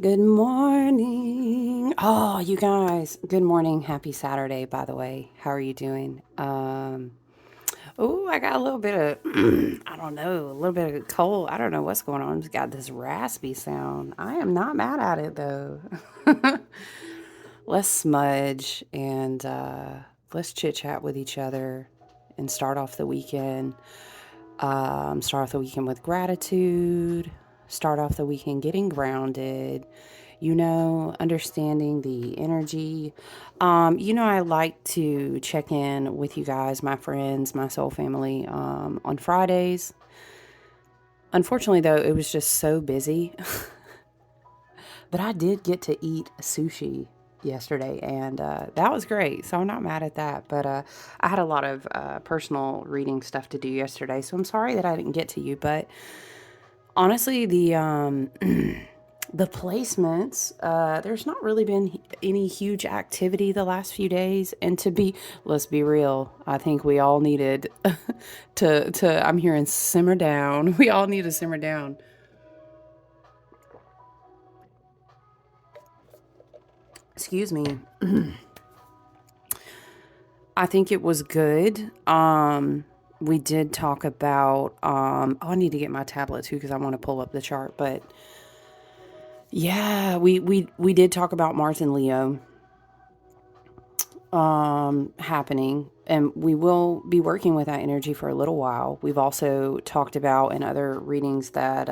Good morning. Oh, you guys. Good morning. Happy Saturday, by the way. How are you doing? Oh, I got a little bit of I don't know, a little bit of cold. I don't know what's going on. It's got this raspy sound. I am not mad at it though. Let's smudge and let's chit chat with each other and start off the weekend. Start off the weekend with gratitude. Start off the weekend getting grounded. Understanding the energy. I like to check in with you guys, my friends, my soul family, on Fridays. Unfortunately, though, it was just so busy. But I did get to eat sushi yesterday, and that was great. So I'm not mad at that. But I had a lot of personal reading stuff to do yesterday, so I'm sorry that I didn't get to you. But honestly, the the placements, there's not really been any huge activity the last few days. And let's be real, I think we all needed I'm hearing simmer down. We all need to simmer down. Excuse me. I think it was good. We did talk about, oh, I need to get my tablet too because I want to pull up the chart. But yeah, we did talk about Mars and Leo happening, and we will be working with that energy for a little while. We've also talked about in other readings that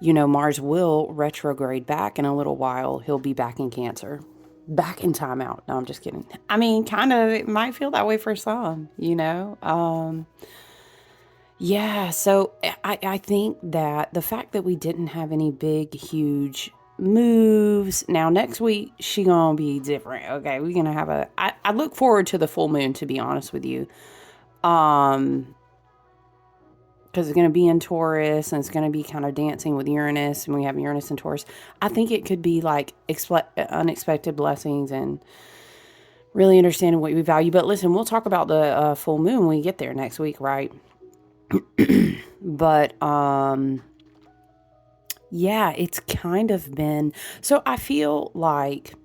Mars will retrograde back in a little while. He'll be back in Cancer, back in timeout. No, I'm just kidding. I mean, kind of, it might feel that way for some. Yeah, so I think that the fact that we didn't have any big, huge moves. Now, next week, she gonna be different. Okay, we're gonna have I look forward to the full moon, to be honest with you. Um, because it's gonna be in Taurus and it's gonna be kind of dancing with Uranus, and we have Uranus and Taurus. I think it could be like unexpected blessings and really understanding what we value. But listen, we'll talk about the full moon when we get there next week, right? But yeah, it's kind of been so I feel like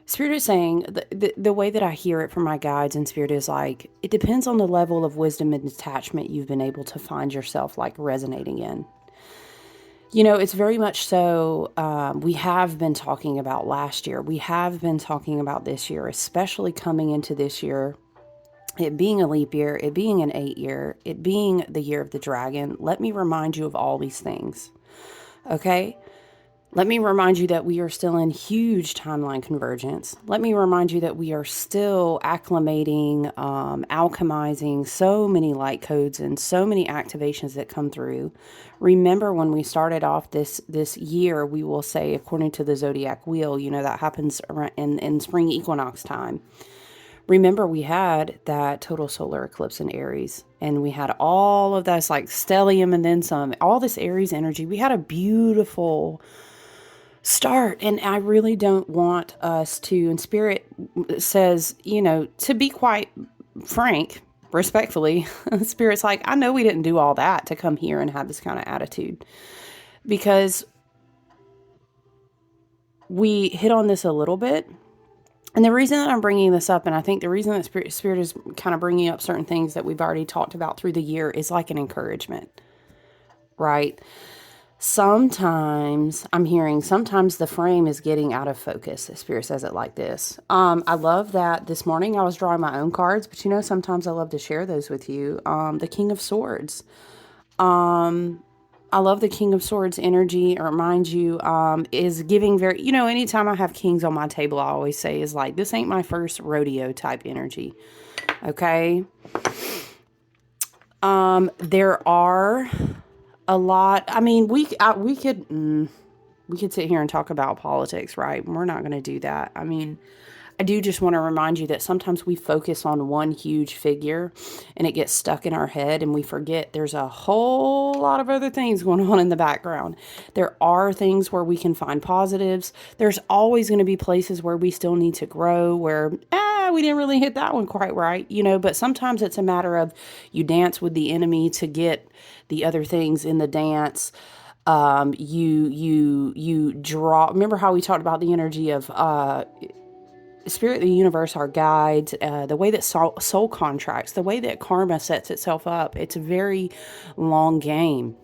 Spirit is saying the way that I hear it from my guides and Spirit is like it depends on the level of wisdom and detachment you've been able to find yourself like resonating in. It's very much so. We have been talking about last year. We have been talking about this year, especially coming into this year. It being a leap year, it being an 8 year, it being the year of the dragon. Let me remind you of all these things. Okay? Let me remind you that we are still in huge timeline convergence. Let me remind you that we are still acclimating, alchemizing so many light codes and so many activations that come through. Remember when we started off this year, we will say according to the zodiac wheel, that happens in spring equinox time. Remember, we had that total solar eclipse in Aries, and we had all of this like stellium and then some, all this Aries energy. We had a beautiful start, and I really don't want us to, and Spirit says, to be quite frank, respectfully, Spirit's like, I know we didn't do all that to come here and have this kind of attitude because we hit on this a little bit. And the reason that I'm bringing this up, and I think the reason that Spirit is kind of bringing up certain things that we've already talked about through the year is like an encouragement, right? Sometimes the frame is getting out of focus. The Spirit says it like this. I love that this morning I was drawing my own cards, but sometimes I love to share those with you. The King of Swords. I love the King of Swords energy. It reminds you, is giving very, anytime I have kings on my table, I always say is like, this ain't my first rodeo type energy. Okay. There are a lot. I mean, we could sit here and talk about politics, right? We're not going to do that. I mean, I do just want to remind you that sometimes we focus on one huge figure and it gets stuck in our head and we forget there's a whole lot of other things going on in the background. There are things where we can find positives. There's always going to be places where we still need to grow, where, we didn't really hit that one quite right, but sometimes it's a matter of you dance with the enemy to get the other things in the dance. You draw. Remember how we talked about the energy of spirit, the universe, our guides, the way that soul contracts, the way that karma sets itself up. It's a very long game.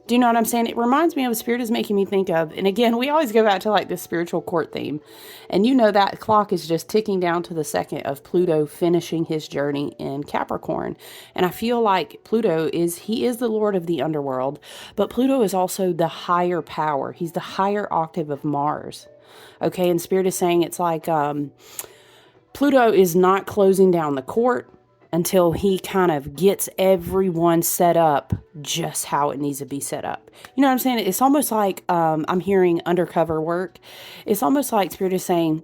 Do you know what I'm saying? It reminds me of Spirit is making me think of, and again, we always go back to like this spiritual court theme. And you know that clock is just ticking down to the second of Pluto finishing his journey in Capricorn. And I feel like he is the Lord of the underworld, but Pluto is also the higher power. He's the higher octave of Mars. Okay, and Spirit is saying it's like Pluto is not closing down the court until he kind of gets everyone set up just how it needs to be set up. You know what I'm saying? It's almost like I'm hearing undercover work. It's almost like Spirit is saying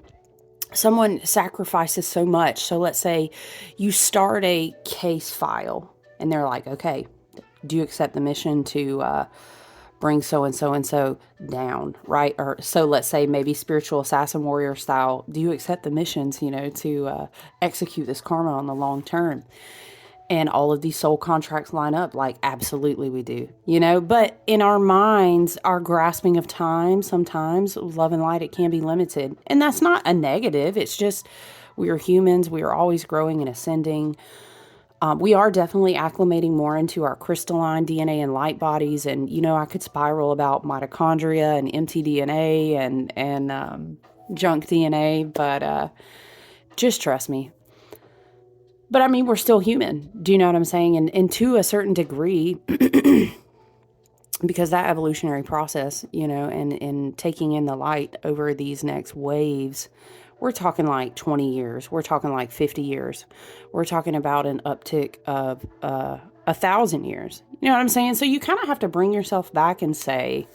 someone sacrifices so much. So let's say you start a case file and they're like, okay, do you accept the mission to bring so and so and so down, right? Or so let's say maybe spiritual assassin warrior style, do you accept the missions, to execute this karma on the long term? And all of these soul contracts line up like, absolutely we do, but in our minds, our grasping of time, sometimes love and light, it can be limited. And that's not a negative. It's just, we are humans. We are always growing and ascending. We are definitely acclimating more into our crystalline DNA and light bodies. And, I could spiral about mitochondria and mtDNA and junk DNA, but just trust me. But I mean, we're still human. Do you know what I'm saying? And to a certain degree, because that evolutionary process, and taking in the light over these next waves, we're talking like 20 years. We're talking like 50 years. We're talking about an uptick of 1,000 years. You know what I'm saying? So you kind of have to bring yourself back and say,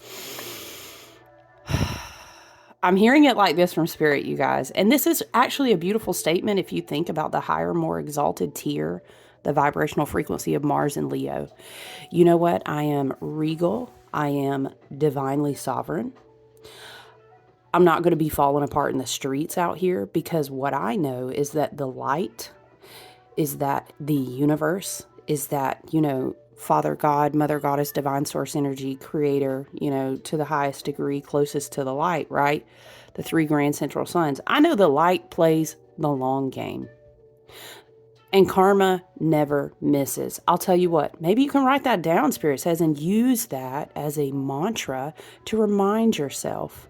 I'm hearing it like this from Spirit, you guys. And this is actually a beautiful statement if you think about the higher, more exalted tier, the vibrational frequency of Mars and Leo. You know what? I am regal. I am divinely sovereign. I'm not going to be falling apart in the streets out here, because what I know is that the light, is that the universe, is that, Father God, Mother Goddess, Divine Source Energy, Creator, to the highest degree, closest to the light, right? The three grand central suns. I know the light plays the long game. And karma never misses. I'll tell you what, maybe you can write that down, Spirit says, and use that as a mantra to remind yourself.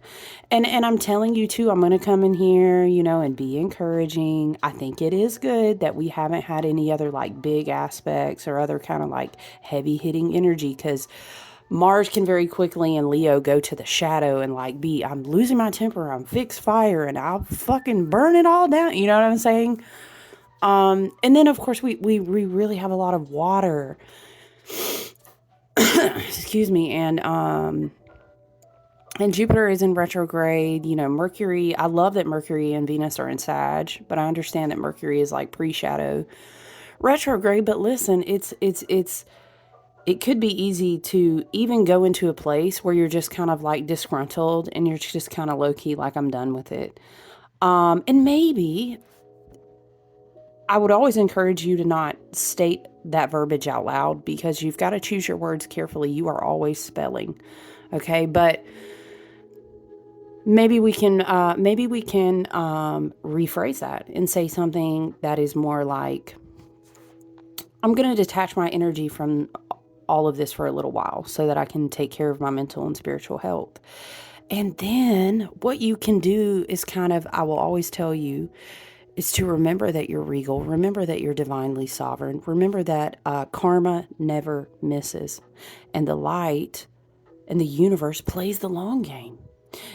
And I'm telling you too, I'm going to come in here, and be encouraging. I think it is good that we haven't had any other like big aspects or other kind of like heavy hitting energy, because Mars can very quickly in Leo go to the shadow and like I'm losing my temper, I'm fixed fire, and I'll fucking burn it all down. You know what I'm saying? And then of course we really have a lot of water, excuse me. And Jupiter is in retrograde, Mercury. I love that Mercury and Venus are in Sag, but I understand that Mercury is like pre-shadow retrograde. But listen, it could be easy to even go into a place where you're just kind of like disgruntled and you're just kind of low key, like I'm done with it. And maybe I would always encourage you to not state that verbiage out loud, because you've got to choose your words carefully. You are always spelling. Okay. But maybe we can rephrase that and say something that is more like, I'm going to detach my energy from all of this for a little while so that I can take care of my mental and spiritual health. And then what you can do is I will always tell you, is to remember that you're regal. Remember that you're divinely sovereign. Remember that karma never misses. And the light and the universe plays the long game.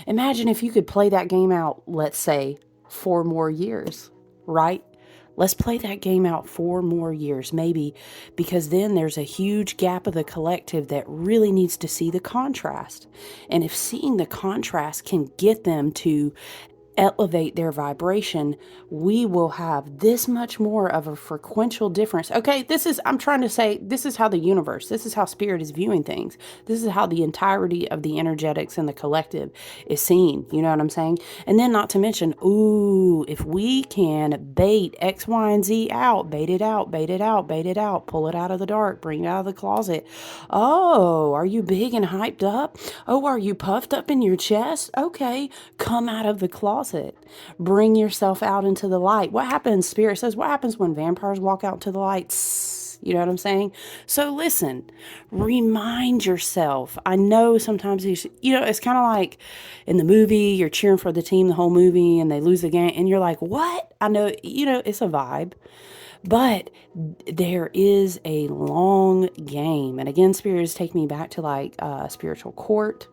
Imagine if you could play that game out, let's say, 4 more years, right? Let's play that game out 4 more years, maybe, because then there's a huge gap of the collective that really needs to see the contrast. And if seeing the contrast can get them to elevate their vibration, we will have this much more of a frequential difference. Okay, I'm trying to say, this is how the universe, this is how spirit is viewing things. This is how the entirety of the energetics and the collective is seen. You know what I'm saying? And then not to mention, ooh, if we can bait X, Y, and Z out, bait it out, bait it out, bait it out, pull it out of the dark, bring it out of the closet. Oh, are you big and hyped up? Oh, are you puffed up in your chest? Okay, come out of the closet. Bring yourself out into the light. What happens, Spirit says, what happens when vampires walk out to the light? You know what I'm saying? So listen, remind yourself. I know sometimes it's kind of like in the movie, you're cheering for the team the whole movie and they lose the game and you're like, what? I know, it's a vibe. But there is a long game. And again, Spirit is taking me back to like spiritual court.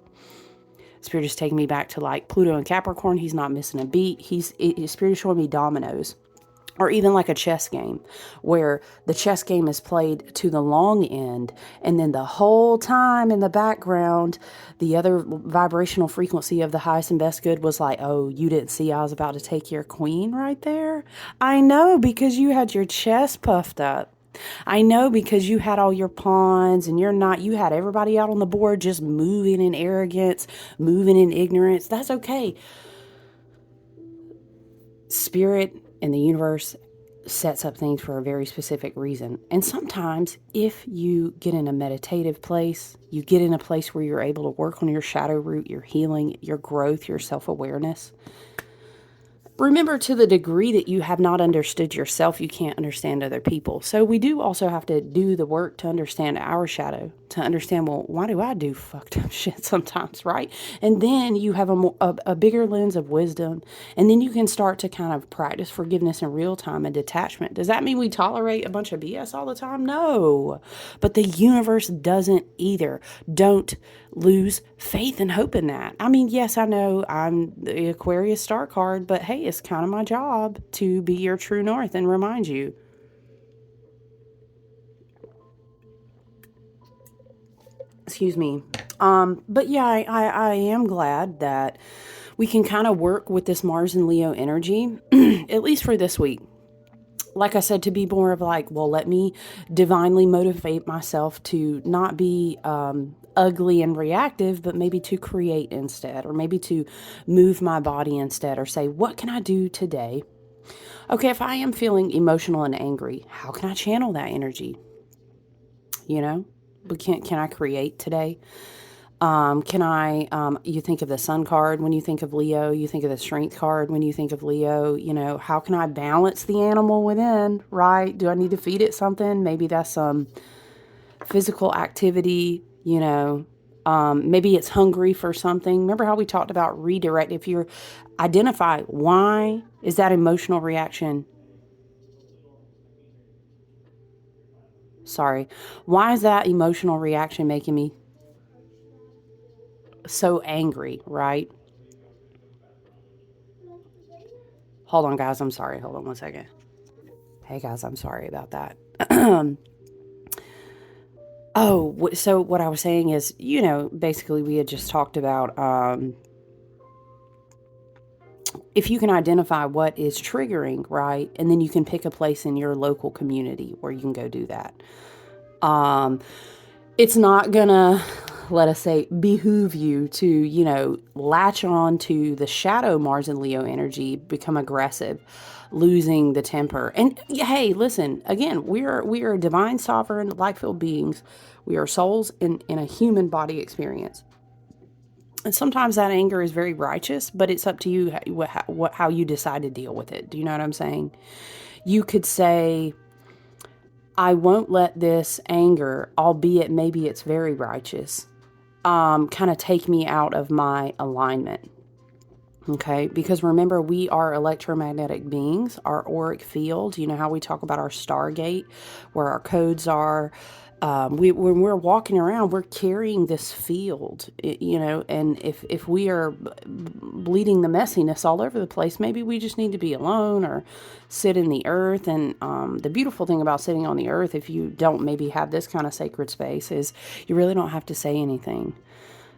Spirit is taking me back to like Pluto and Capricorn. He's not missing a beat. Spirit is showing me dominoes. Or even like a chess game where the chess game is played to the long end. And then the whole time in the background, the other vibrational frequency of the highest and best good was like, oh, you didn't see I was about to take your queen right there? I know, because you had your chest puffed up. I know, because you had all your pawns and you had everybody out on the board just moving in arrogance, moving in ignorance. That's okay. Spirit and the universe sets up things for a very specific reason. And sometimes if you get in a meditative place, you get in a place where you're able to work on your shadow root, your healing, your growth, your self-awareness. Remember, to the degree that you have not understood yourself, you can't understand other people. So we do also have to do the work to understand our shadow, to understand, well, why do I do fucked up shit sometimes, right? And then you have a bigger lens of wisdom, and then you can start to kind of practice forgiveness in real time and detachment. Does that mean we tolerate a bunch of BS all the time? No. But the universe doesn't either. Don't lose faith and hope in that. I mean, yes, I know I'm the Aquarius star card, but hey, it's kind of my job to be your true north and remind you. Excuse me. But yeah, I am glad that we can kind of work with this Mars and Leo energy, at least for this week. Like I said, to be more of like, well, let me divinely motivate myself to not be ugly and reactive, but maybe to create instead, or maybe to move my body instead, or say, what can I do today? Okay, if I am feeling emotional and angry, how can I channel that energy? You know, but can I create today? You think of the sun card when you think of Leo, you think of the strength card when you think of Leo, how can I balance the animal within, right? Do I need to feed it something? Maybe that's some physical activity, maybe it's hungry for something. Remember how we talked about redirect? If you identify why is that emotional reaction, why is that emotional reaction making me so angry, right? Hold on, guys. I'm sorry. Hold on one second. Hey, guys, I'm sorry about that. So what I was saying is, basically we had just talked about if you can identify what is triggering, right? And then you can pick a place in your local community where you can go do that. It's not gonna, let us say, behoove you to, latch on to the shadow Mars and Leo energy, become aggressive, losing the temper. And hey, listen, again, we are divine, sovereign, light-filled beings. We are souls in a human body experience. And sometimes that anger is very righteous, but it's up to you how you decide to deal with it. Do you know what I'm saying? You could say, I won't let this anger, albeit maybe it's very righteous, kind of take me out of my alignment. Okay, because remember, we are electromagnetic beings. Our auric field, you know how we talk about our Stargate, where our codes are. When we're walking around, we're carrying this field, and if we are bleeding the messiness all over the place, maybe we just need to be alone or sit in the earth. And the beautiful thing about sitting on the earth, if you don't maybe have this kind of sacred space, is you really don't have to say anything.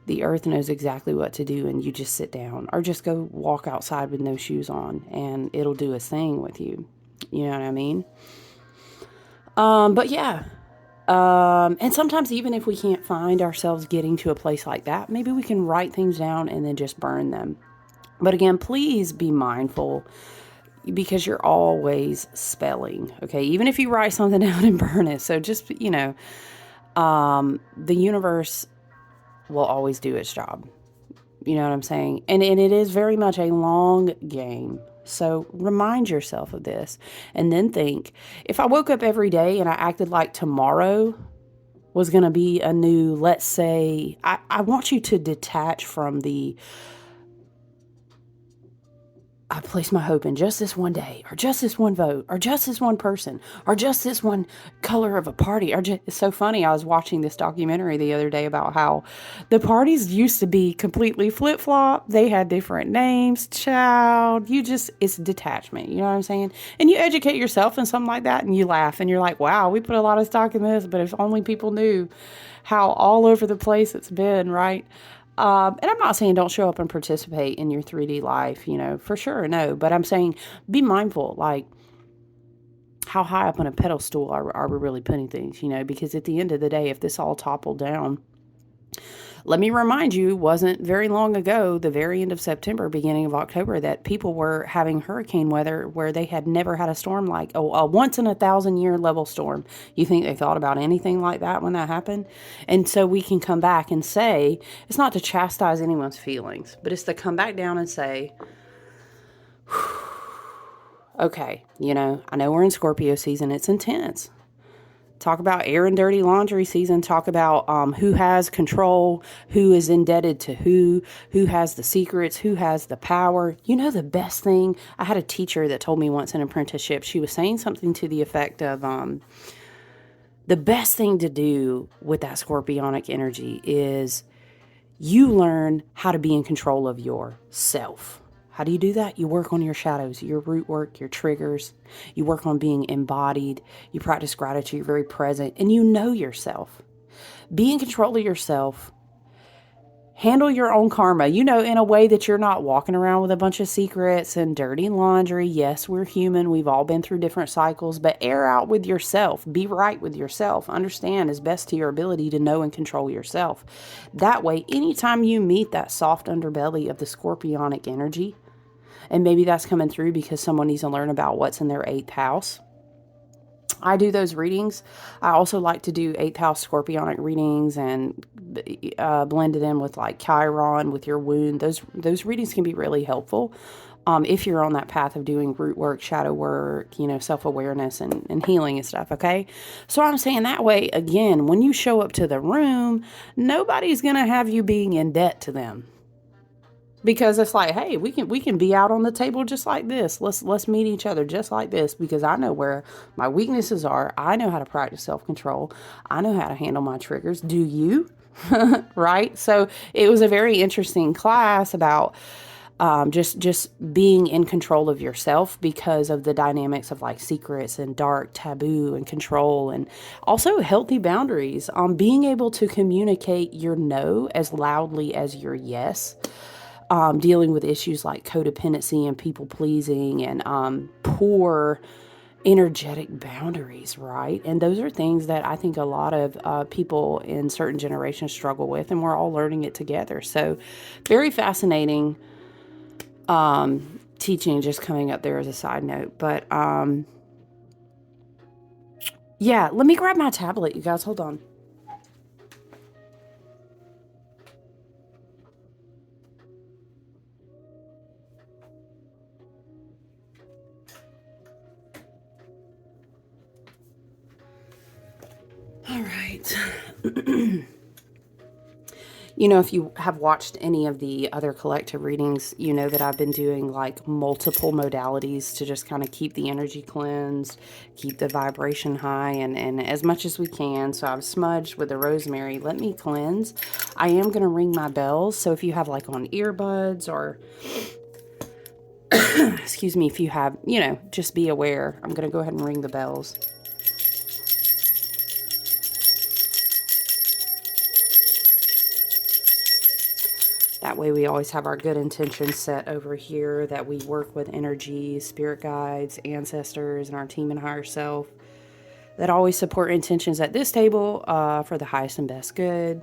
The earth knows exactly what to do, and you just sit down or just go walk outside with no shoes on, and it'll do its thing with you. You know what I mean? But yeah. And sometimes even if we can't find ourselves getting to a place like that, maybe we can write things down and then just burn them. But again, please be mindful because you're always spelling, okay? Even if you write something down and burn it. So just, the universe will always do its job. You know what I'm saying? And it is very much a long game. So remind yourself of this and then think, if I woke up every day and I acted like tomorrow was going to be a new, let's say, I want you to detach from the, I place my hope in just this one day, or just this one vote, or just this one person, or just this one color of a party. Or just, it's so funny. I was watching this documentary the other day about how the parties used to be completely flip flop. They had different names. Child, it's detachment. You know what I'm saying? And you educate yourself in something like that, and you laugh, and you're like, wow, we put a lot of stock in this, but if only people knew how all over the place it's been, right? And I'm not saying don't show up and participate in your 3D life, for sure, no. But I'm saying be mindful, like how high up on a pedestal are we really putting things, because at the end of the day, if this all toppled down, let me remind you, wasn't very long ago, the very end of September, beginning of October, that people were having hurricane weather where they had never had a storm like a once in 1,000-year level storm. You think they thought about anything like that when that happened? And so we can come back and say, it's not to chastise anyone's feelings, but it's to come back down and say, okay, I know we're in Scorpio season. It's intense. Talk about air and dirty laundry season. Talk about who has control, who is indebted to who has the secrets, who has the power. The best thing, I had a teacher that told me once in apprenticeship, she was saying something to the effect of the best thing to do with that scorpionic energy is you learn how to be in control of yourself. How do you do that? You work on your shadows, your root work, your triggers. You work on being embodied. You practice gratitude, you're very present, and you know yourself. Be in control of yourself. Handle your own karma, in a way that you're not walking around with a bunch of secrets and dirty laundry. Yes, we're human. We've all been through different cycles, but air out with yourself. Be right with yourself. Understand as best to your ability to know and control yourself. That way, anytime you meet that soft underbelly of the scorpionic energy, and maybe that's coming through because someone needs to learn about what's in their 8th house. I do those readings. I also like to do 8th house scorpionic readings and blend it in with like Chiron with your wound. Those readings can be really helpful if you're on that path of doing root work, shadow work, self-awareness and healing and stuff, okay? So I'm saying that way, again, when you show up to the room, nobody's going to have you being in debt to them. Because it's like, hey, we can be out on the table just like this. Let's meet each other just like this, because I know where my weaknesses are. I know how to practice self-control. I know how to handle my triggers. Do you? Right? So it was a very interesting class about just being in control of yourself because of the dynamics of like secrets and dark taboo and control, and also healthy boundaries. Being able to communicate your no as loudly as your yes. Dealing with issues like codependency and people pleasing and poor energetic boundaries, right? And those are things that I think a lot of people in certain generations struggle with, and we're all learning it together. So very fascinating teaching just coming up there as a side note. But yeah, let me grab my tablet, you guys. Hold on. All right. If you have watched any of the other collective readings, you know that I've been doing like multiple modalities to just kind of keep the energy cleansed, keep the vibration high, and as much as we can. So I've smudged with the rosemary. Let me cleanse. I am going to ring my bells. So if you have like on earbuds or, excuse me, if you have, just be aware. I'm going to go ahead and ring the bells. That way we always have our good intentions set over here, that we work with energies, spirit guides, ancestors, and our team and higher self that always support intentions at this table for the highest and best good,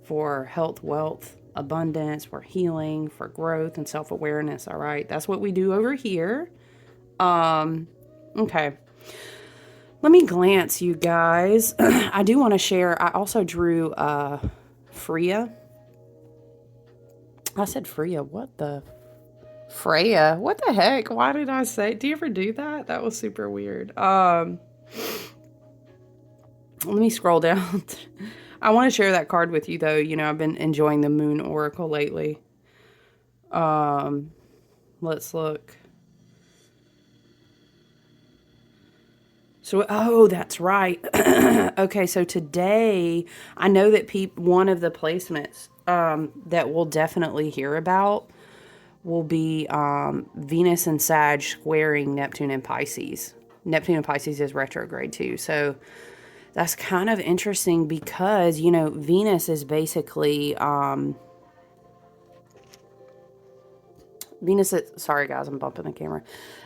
for health, wealth, abundance, for healing, for growth, and self-awareness. All right, that's what we do over here. Okay. Let me glance, you guys. I do want to share. I also drew Freya. I said Freya. What the? Freya. What the heck? Why did I say? Do you ever do that? That was super weird. Let me scroll down. I want to share that card with you, though. You know, I've been enjoying the Moon Oracle lately. Let's look. So, oh, that's right. Okay, so today, I know that one of the placements that we'll definitely hear about will be Venus and Sag squaring Neptune and Pisces. Neptune and Pisces is retrograde too. So that's kind of interesting because, you know, Venus is basically... sorry guys, I'm bumping the camera.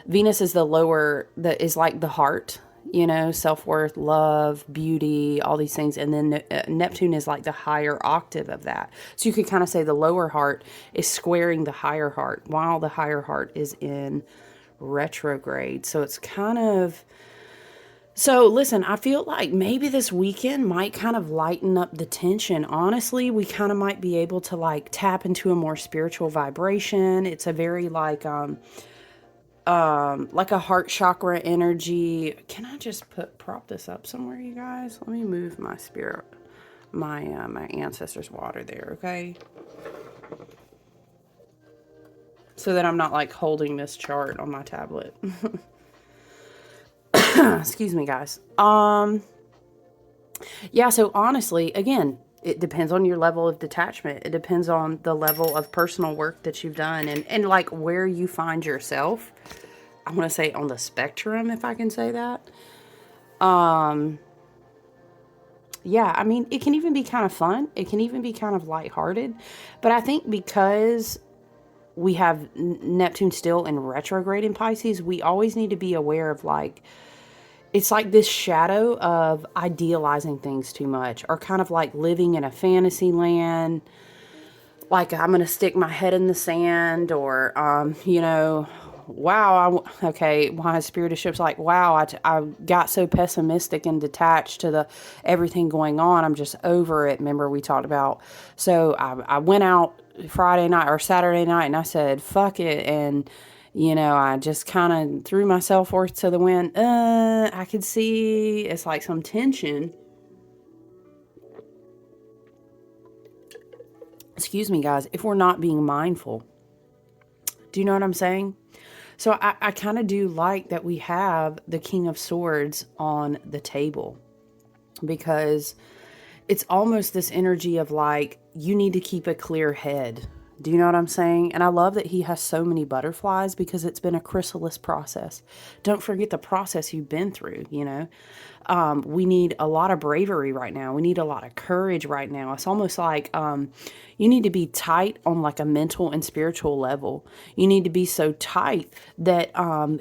Venus is the lower, is like the heart, you know, self-worth, love, beauty, all these things. And then Neptune is like the higher octave of that. So you could kind of say the lower heart is squaring the higher heart while the higher heart is in retrograde. So it's kind of... So listen, I feel like maybe this weekend might kind of lighten up the tension. Honestly, we kind of might be able to like tap into a more spiritual vibration. It's a very like a heart chakra energy. Can I just prop this up somewhere, you guys? Let me move my spirit, my ancestors' water there, okay? So that I'm not like holding this chart on my tablet. Excuse me, guys. Yeah, so honestly, again, it depends on your level of detachment. It depends on the level of personal work that you've done and like where you find yourself. I want to say on the spectrum, if I can say that. Yeah, I mean, it can even be kind of fun. It can even be kind of lighthearted. But I think because we have Neptune still in retrograde in Pisces, we always need to be aware of like, it's like this shadow of idealizing things too much, or kind of like living in a fantasy land. Like I'm going to stick my head in the sand, or, you know, wow, okay, my spirit of ship's like, wow, I got so pessimistic and detached to everything going on. I'm just over it. Remember we talked about, so I went out Friday night or Saturday night and I said, fuck it. And, you know, I just kind of threw my self-worth to the wind. I could see it's like some tension. Excuse me, guys, if we're not being mindful. Do you know what I'm saying? So I kind of do like that we have the King of Swords on the table, because it's almost this energy of like, you need to keep a clear head. Do you know what I'm saying? And I love that he has so many butterflies because it's been a chrysalis process. Don't forget the process you've been through, you know. We need a lot of bravery right now. We need a lot of courage right now. It's almost like you need to be tight on like a mental and spiritual level. You need to be so tight that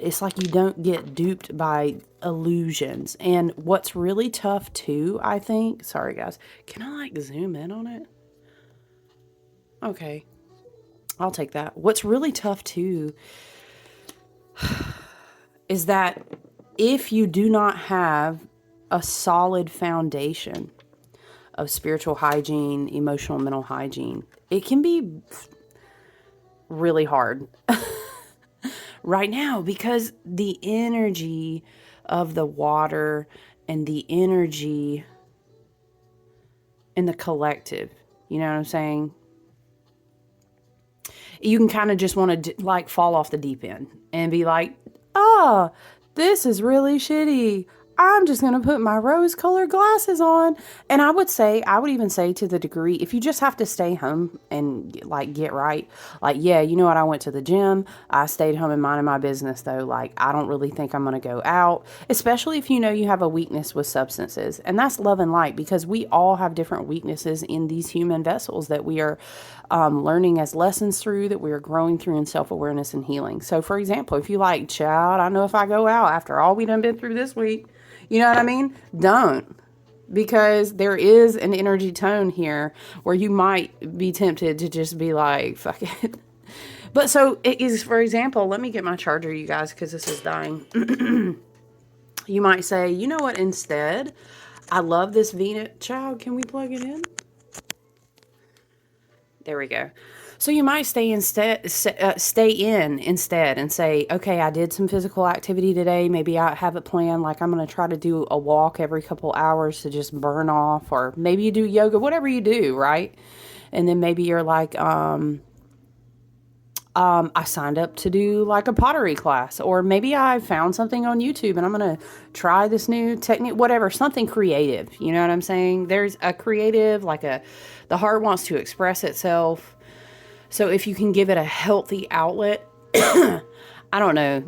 it's like you don't get duped by illusions. And what's really tough too, I think, sorry guys, can I like zoom in on it? Okay. I'll take that. What's really tough too is that if you do not have a solid foundation of spiritual hygiene, emotional, mental hygiene, it can be really hard right now, because the energy of the water and the energy in the collective, you know what I'm saying? You can kind of just want to like fall off the deep end and be like, oh, this is really shitty. I'm just going to put my rose colored glasses on. And I would even say to the degree, if you just have to stay home and like get right, like, yeah, you know what? I went to the gym. I stayed home and minded my business though. Like, I don't really think I'm going to go out, especially if you know you have a weakness with substances. And that's love and light, because we all have different weaknesses in these human vessels that we are learning as lessons through that we are growing through in self-awareness and healing. So for example, if you like, child, I know if I go out after all we done been through this week, you know what I mean? Don't. Because there is an energy tone here where you might be tempted to just be like, fuck it. But so it is, for example, let me get my charger, you guys, because this is dying. You might say, you know what, instead, I love this Venus. Child, can we plug it in? There we go. So you might stay in instead and say, okay, I did some physical activity today. Maybe I have it planned. Like I'm going to try to do a walk every couple hours to just burn off, or maybe you do yoga, whatever you do, right? And then maybe you're like, I signed up to do like a pottery class, or maybe I found something on YouTube and I'm going to try this new technique, whatever, something creative. You know what I'm saying? There's a creative, the heart wants to express itself. So if you can give it a healthy outlet, I don't know.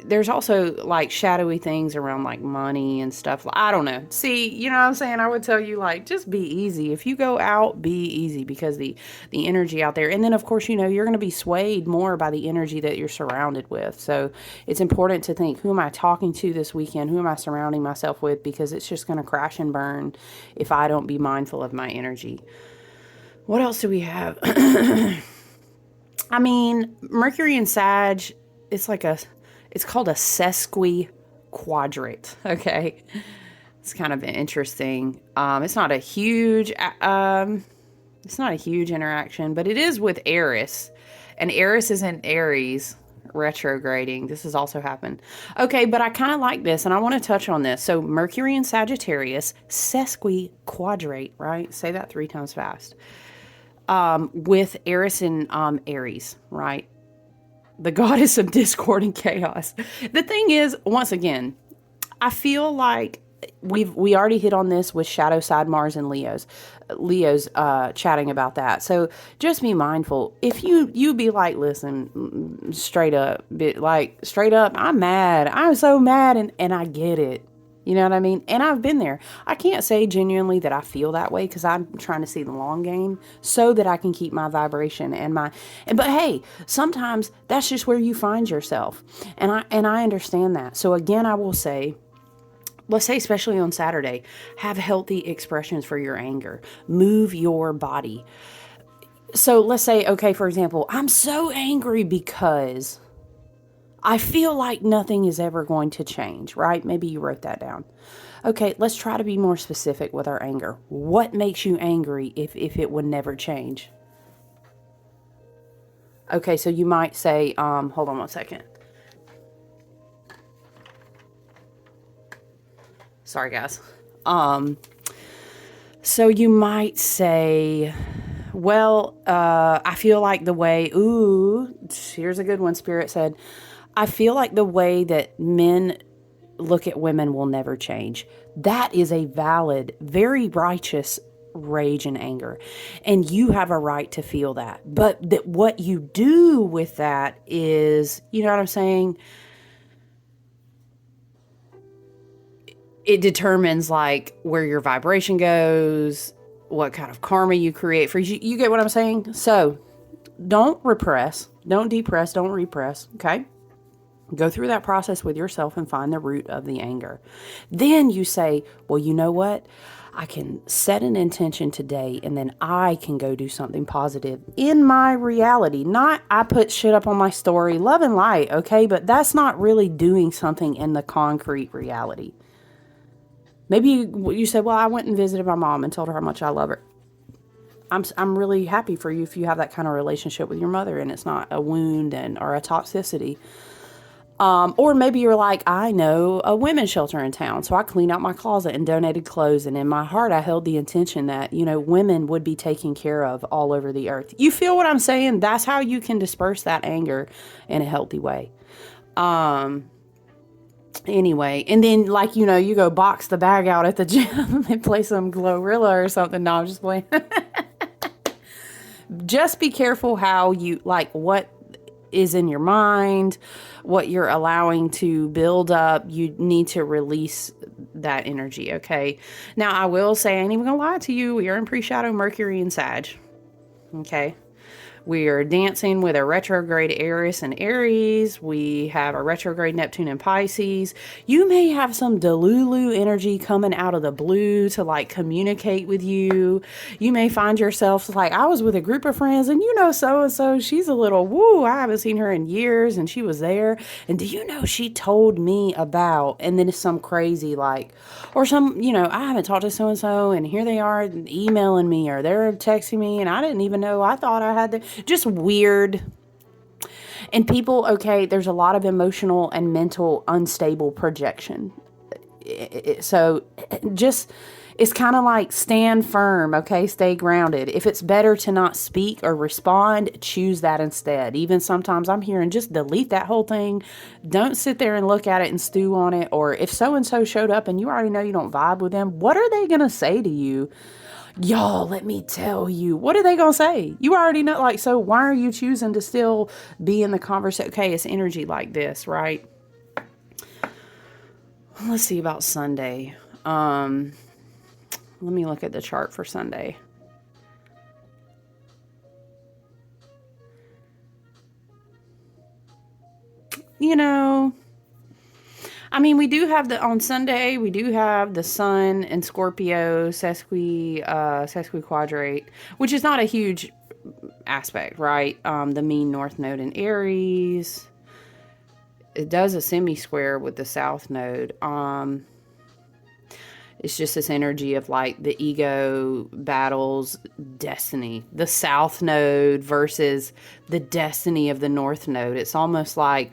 There's also like shadowy things around like money and stuff. I don't know. See, you know what I'm saying? I would tell you like, just be easy. If you go out, be easy, because the energy out there. And then of course, you know, you're going to be swayed more by the energy that you're surrounded with. So it's important to think, who am I talking to this weekend? Who am I surrounding myself with? Because it's just going to crash and burn if I don't be mindful of my energy. What else do we have? I mean, Mercury and Sag, it's called a sesquiquadrate. Okay. It's kind of interesting. It's not a huge interaction, but it is with Eris, and Eris is in Aries retrograding. This has also happened. Okay. But I kind of like this, and I want to touch on this. So Mercury and Sagittarius sesquiquadrate, right? Say that 3 times fast. With Eris and Aries, right? The goddess of discord and chaos. The thing is, once again, I feel like we already hit on this with shadow side Mars and Leo's chatting about that. So just be mindful. If you be like, listen, straight up, I'm mad. I'm so mad, and I get it. You know what I mean? And I've been there. I can't say genuinely that I feel that way, because I'm trying to see the long game so that I can keep my vibration but hey, sometimes that's just where you find yourself. And I understand that. So again, I will say, let's say, especially on Saturday, have healthy expressions for your anger. Move your body. So let's say, okay, for example, I'm so angry because I feel like nothing is ever going to change, right? Maybe you wrote that down. Okay, let's try to be more specific with our anger. What makes you angry if it would never change? Okay, so you might say, hold on one second. Sorry, guys. So you might say, well, I feel like the way, here's a good one, Spirit said, I feel like the way that men look at women will never change. That is a valid, very righteous rage and anger. And you have a right to feel that. But that what you do with that is, you know what I'm saying? It determines like where your vibration goes, what kind of karma you create for you. You get what I'm saying? So don't repress, don't depress, don't repress. Okay. Go through that process with yourself and find the root of the anger. Then you say, well, you know what? I can set an intention today, and then I can go do something positive in my reality. Not I put shit up on my story, love and light, okay? But that's not really doing something in the concrete reality. Maybe you say, well, I went and visited my mom and told her how much I love her. I'm really happy for you if you have that kind of relationship with your mother and it's not a wound or a toxicity. Or maybe you're like, I know a women's shelter in town, so I cleaned out my closet and donated clothes. And in my heart, I held the intention that, you know, women would be taken care of all over the earth. You feel what I'm saying? That's how you can disperse that anger in a healthy way. Anyway, and then like, you know, you go box the bag out at the gym and play some Glorilla or something. No, I'm just playing. Just be careful how you, like, what is in your mind, what you're allowing to build up. You need to release that energy, okay? Now, I will say, I ain't even gonna lie to you, we are in pre-shadow Mercury and Sag. Okay. We are dancing with a retrograde Eris and Aries. We have a retrograde Neptune and Pisces. You may have some Delulu energy coming out of the blue to like communicate with you. You may find yourself like, I was with a group of friends and you know so and so, she's a little woo. I haven't seen her in years and she was there. And do you know she told me about, and then it's some crazy like, or some, I haven't talked to so and so and here they are emailing me or they're texting me and I didn't even know. I thought I had just weird. And people, okay, there's a lot of emotional and mental unstable projection. So just, it's kind of like stand firm, okay? Stay grounded. If it's better to not speak or respond, choose that instead. Even sometimes I'm hearing just delete that whole thing. Don't sit there and look at it and stew on it. Or if so-and-so showed up and you already know you don't vibe with them, what are they going to say to you? Y'all, let me tell you, what are they going to say? You already know, like, so why are you choosing to still be in the conversation? Okay, it's energy like this, right? Let's see about Sunday. Let me look at the chart for Sunday. We do have on Sunday, we do have the Sun and Scorpio sesquiquadrate, which is not a huge aspect, right? The mean North Node in Aries. It does a semi-square with the South Node. It's just this energy of like the ego battles destiny. The South Node versus the destiny of the North Node. It's almost like,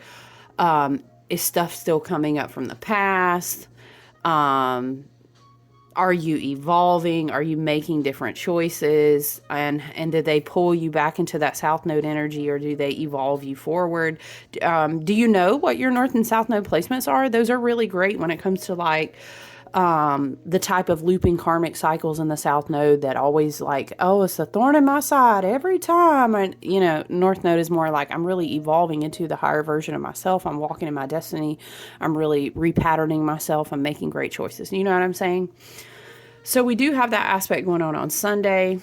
is stuff still coming up from the past? Are you evolving? Are you making different choices? And did they pull you back into that South Node energy, or do they evolve you forward? Do you know what your North and South Node placements are? Those are really great when it comes to like the type of looping karmic cycles in the South Node that always like, oh, it's a thorn in my side every time. And, North Node is more like, I'm really evolving into the higher version of myself. I'm walking in my destiny. I'm really repatterning myself. I'm making great choices. You know what I'm saying? So we do have that aspect going on Sunday.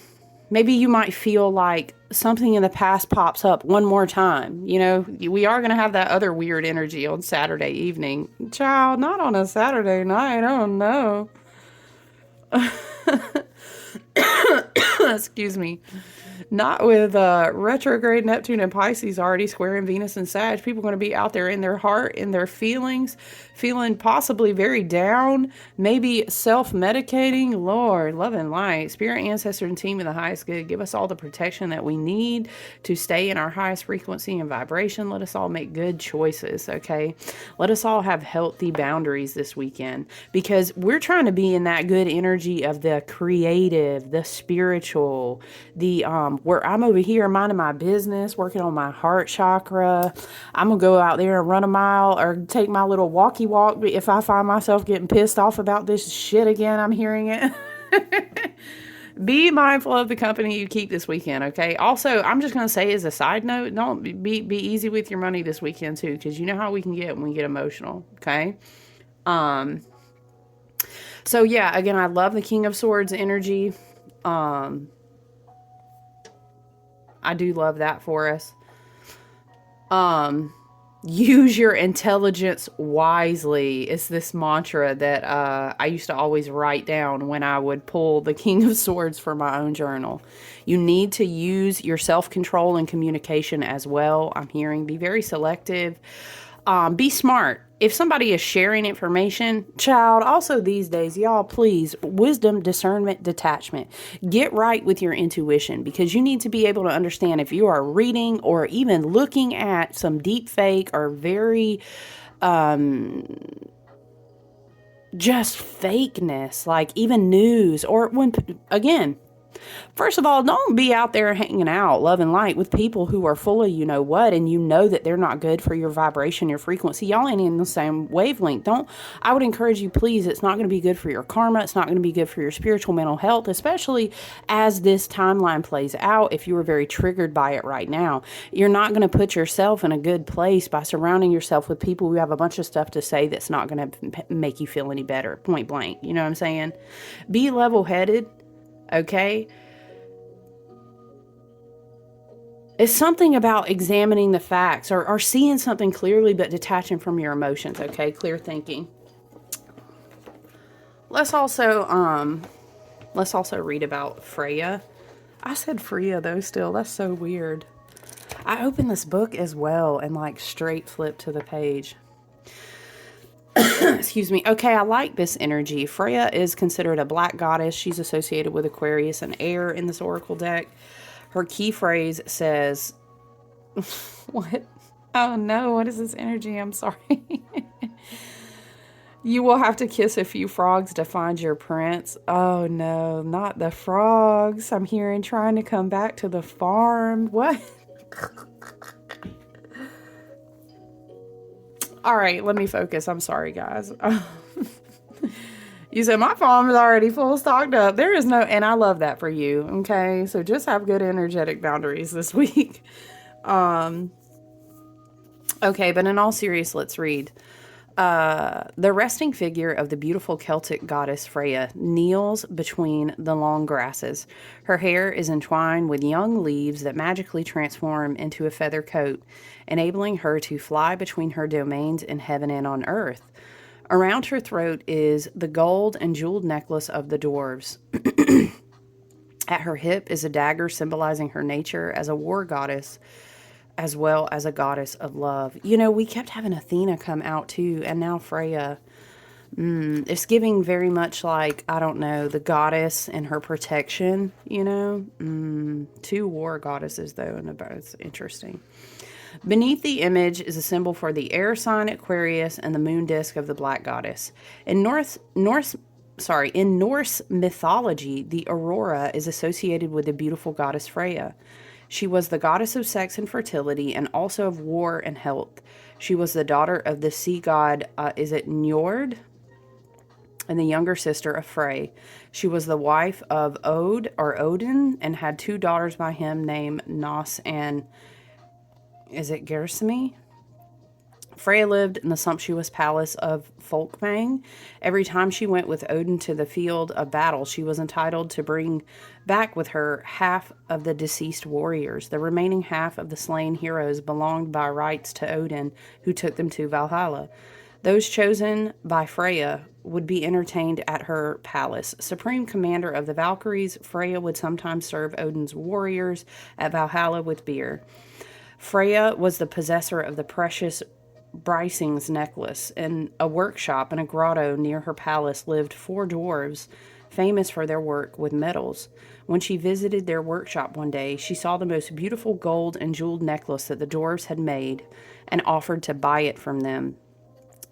Maybe you might feel like something in the past pops up one more time. We are going to have that other weird energy on Saturday evening. Child, not on a Saturday night. Oh, no. Excuse me. Not with retrograde Neptune and Pisces already squaring Venus and Sag. People are going to be out there in their heart, in their feelings, feeling possibly very down, maybe self-medicating. Lord, love and light, spirit, ancestor, and team of the highest good. Give us all the protection that we need to stay in our highest frequency and vibration. Let us all make good choices, okay? Let us all have healthy boundaries this weekend, because we're trying to be in that good energy of the creative, the spiritual, the where I'm over here minding my business, working on my heart chakra. I'm gonna go out there and run a mile or take my little walkie walk if I find myself getting pissed off about this shit again. I'm hearing it. Be mindful of the company you keep this weekend, okay? Also, I'm just gonna say as a side note, don't be easy with your money this weekend too, because you know how we can get when we get emotional, okay? So yeah, again, I love the King of Swords energy. I do love that for us. Use your intelligence wisely is this mantra that I used to always write down when I would pull the King of Swords for my own journal. You need to use your self-control and communication as well. I'm hearing be very selective. Be smart. If somebody is sharing information, child, also these days, y'all, please, wisdom, discernment, detachment. Get right with your intuition, because you need to be able to understand if you are reading or even looking at some deep fake or very just fakeness, like even news, or when, again, first of all, don't be out there hanging out, love and light with people who are full of you know what, and you know that they're not good for your vibration, your frequency. Y'all ain't in the same wavelength. I would encourage you, please, it's not going to be good for your karma. It's not going to be good for your spiritual mental health, especially as this timeline plays out. If you are very triggered by it right now, you're not going to put yourself in a good place by surrounding yourself with people who have a bunch of stuff to say that's not going to make you feel any better, point blank. You know what I'm saying? Be level-headed. Okay. It's something about examining the facts or seeing something clearly but detaching from your emotions, okay? Clear thinking. Let's also read about Freya. I said Freya though still. That's so weird. I opened this book as well and like straight flipped to the page. Excuse me. Okay, I like this energy. Freya is considered a black goddess. She's associated with Aquarius and air in this oracle deck. Her key phrase says, what? Oh no, what is this energy? I'm sorry. You will have to kiss a few frogs to find your prince. Oh no, not the frogs. I'm hearing trying to come back to the farm. What? All right, let me focus. I'm sorry, guys. You said my farm is already full stocked up. There is no, and I love that for you. Okay, so just have good energetic boundaries this week. Okay, but in all seriousness, let's read. The resting figure of the beautiful Celtic goddess Freya kneels between the long grasses. Her hair is entwined with young leaves that magically transform into a feather coat, enabling her to fly between her domains in heaven and on earth. Around her throat is the gold and jeweled necklace of the dwarves. At her hip is a dagger symbolizing her nature as a war goddess, as well as a goddess of love. You know, we kept having Athena come out too, and now Freya. It's giving very much like, I don't know, the goddess and her protection, you know? Two war goddesses, though, and it's interesting. Beneath the image is a symbol for the air sign Aquarius and the moon disk of the black goddess. In Norse mythology, the aurora is associated with the beautiful goddess Freya. She was the goddess of sex and fertility and also of war and health. She was the daughter of the sea god, is it Njord? And the younger sister of Frey. She was the wife of Odin and had two daughters by him named Nos and, is it Gersemi? Freya lived in the sumptuous palace of Folkvang. Every time she went with Odin to the field of battle, she was entitled to bring back with her half of the deceased warriors. The remaining half of the slain heroes belonged by rights to Odin, who took them to Valhalla. Those chosen by Freya would be entertained at her palace. Supreme commander of the Valkyries, Freya would sometimes serve Odin's warriors at Valhalla with beer. Freya was the possessor of the precious Brising's necklace. In a workshop in a grotto near her palace lived four dwarves, famous for their work with metals. When she visited their workshop one day, she saw the most beautiful gold and jeweled necklace that the dwarves had made and offered to buy it from them.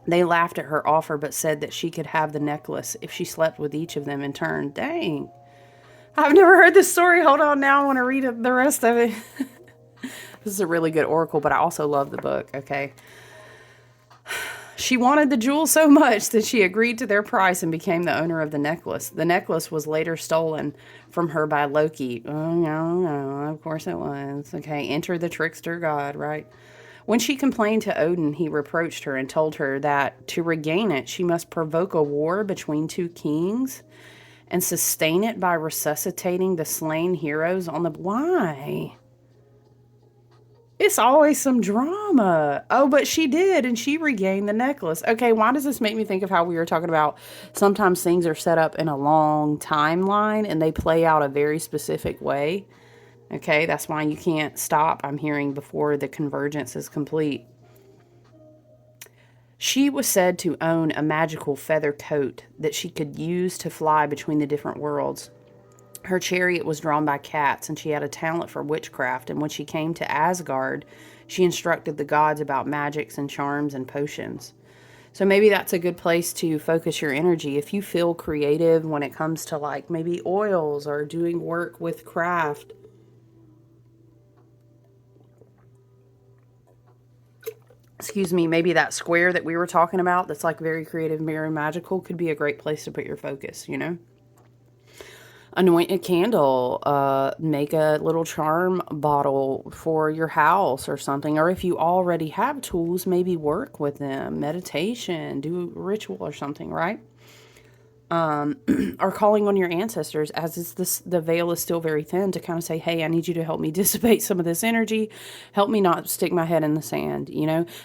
They laughed at her offer but said that she could have the necklace if she slept with each of them in turn. Dang. I've never heard this story. Hold on, now I want to read the rest of it. This is a really good oracle, but I also love the book, okay? She wanted the jewel so much that she agreed to their price and became the owner of the necklace. The necklace was later stolen from her by Loki. Oh, no, of course it was. Okay, enter the trickster god, right? When she complained to Odin, he reproached her and told her that to regain it, she must provoke a war between two kings and sustain it by resuscitating the slain heroes on the... Why? It's always some drama. Oh, but she did, and she regained the necklace. Okay, why does this make me think of how we were talking about sometimes things are set up in a long timeline and they play out a very specific way? Okay, that's why you can't stop, I'm hearing, before the convergence is complete. She was said to own a magical feather coat that she could use to fly between the different worlds. Her chariot was drawn by cats, and she had a talent for witchcraft, and when she came to Asgard, she instructed the gods about magics and charms and potions. So maybe that's a good place to focus your energy. If you feel creative when it comes to like maybe oils or doing work with craft. Excuse me, maybe that square that we were talking about that's like very creative, very magical could be a great place to put your focus, you know? Anoint a candle, make a little charm bottle for your house or something. Or if you already have tools, maybe work with them. Meditation, do a ritual or something, right? are calling on your ancestors, as is this, the veil is still very thin, to kind of say, hey, I need you to help me dissipate some of this energy. Help me not stick my head in the sand,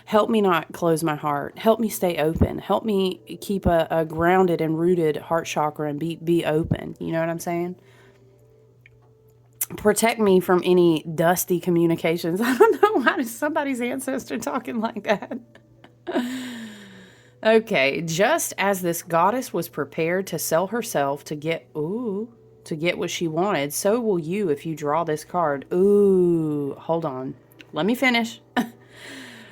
help me not close my heart. Help me stay open. Help me keep a grounded and rooted heart chakra and be open. You know what I'm saying? Protect me from any dusty communications. I don't know why is somebody's ancestor talking like that. Okay, just as this goddess was prepared to sell herself to get what she wanted, so will you if you draw this card. Ooh, hold on. Let me finish.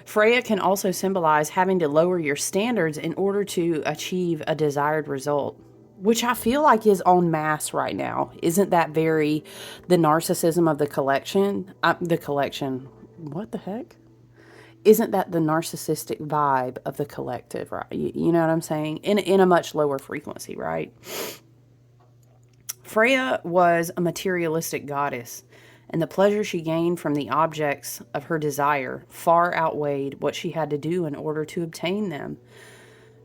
Freya can also symbolize having to lower your standards in order to achieve a desired result, which I feel like is en masse right now. Isn't that very the narcissism of the collection? The collection. What the heck? Isn't that the narcissistic vibe of the collective, right? You know what I'm saying? In a much lower frequency, right? Freya was a materialistic goddess, and the pleasure she gained from the objects of her desire far outweighed what she had to do in order to obtain them.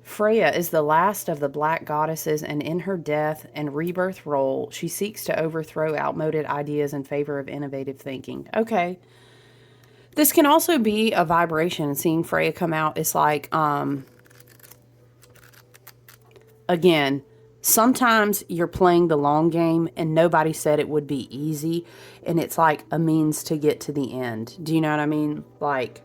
Freya is the last of the black goddesses, and in her death and rebirth role, she seeks to overthrow outmoded ideas in favor of innovative thinking. Okay. This can also be a vibration. Seeing Freya come out is like, again, sometimes you're playing the long game and nobody said it would be easy. And it's like a means to get to the end. Do you know what I mean? Like,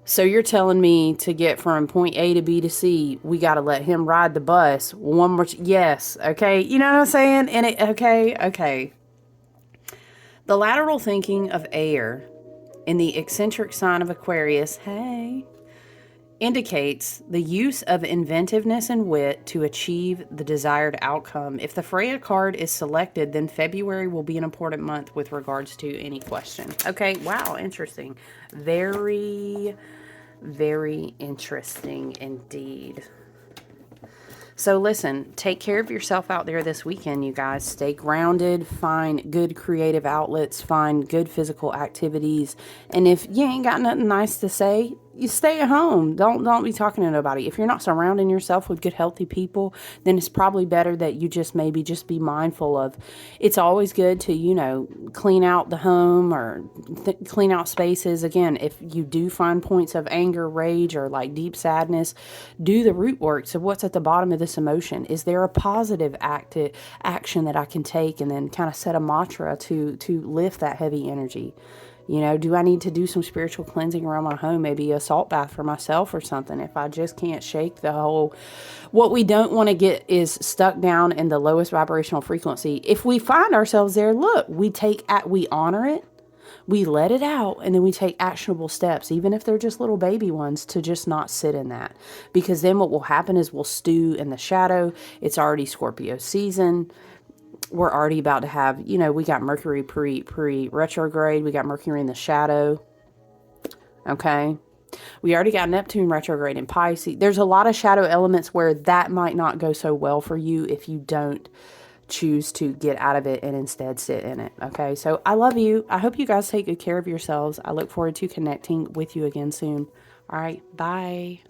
so you're telling me to get from point A to B to C, we got to let him ride the bus one more. Yes. Okay. You know what I'm saying? And okay. The lateral thinking of air in the eccentric sign of Aquarius, indicates the use of inventiveness and wit to achieve the desired outcome. If the Freya card is selected, then February will be an important month with regards to any question. Okay, wow, interesting. Very, very interesting indeed. So listen, take care of yourself out there this weekend, you guys. Stay grounded, find good creative outlets, find good physical activities. And if you ain't got nothing nice to say, you stay at home. Don't be talking to nobody. If you're not surrounding yourself with good, healthy people, then it's probably better that you just maybe just be mindful of. It's always good to, clean out the home or clean out spaces. Again, if you do find points of anger, rage, or like deep sadness, do the root work. So what's at the bottom of this emotion? Is there a positive action that I can take, and then kind of set a mantra to lift that heavy energy? Do I need to do some spiritual cleansing around my home? Maybe a salt bath for myself or something. If I just can't shake the whole, what we don't want to get is stuck down in the lowest vibrational frequency. If we find ourselves there, look, we honor it, we let it out, and then we take actionable steps, even if they're just little baby ones, to just not sit in that. Because then what will happen is we'll stew in the shadow. It's already Scorpio season. We're already about to have, we got Mercury pre-retrograde. We got Mercury in the shadow. Okay. We already got Neptune retrograde in Pisces. There's a lot of shadow elements where that might not go so well for you if you don't choose to get out of it and instead sit in it. Okay. So I love you. I hope you guys take good care of yourselves. I look forward to connecting with you again soon. All right. Bye.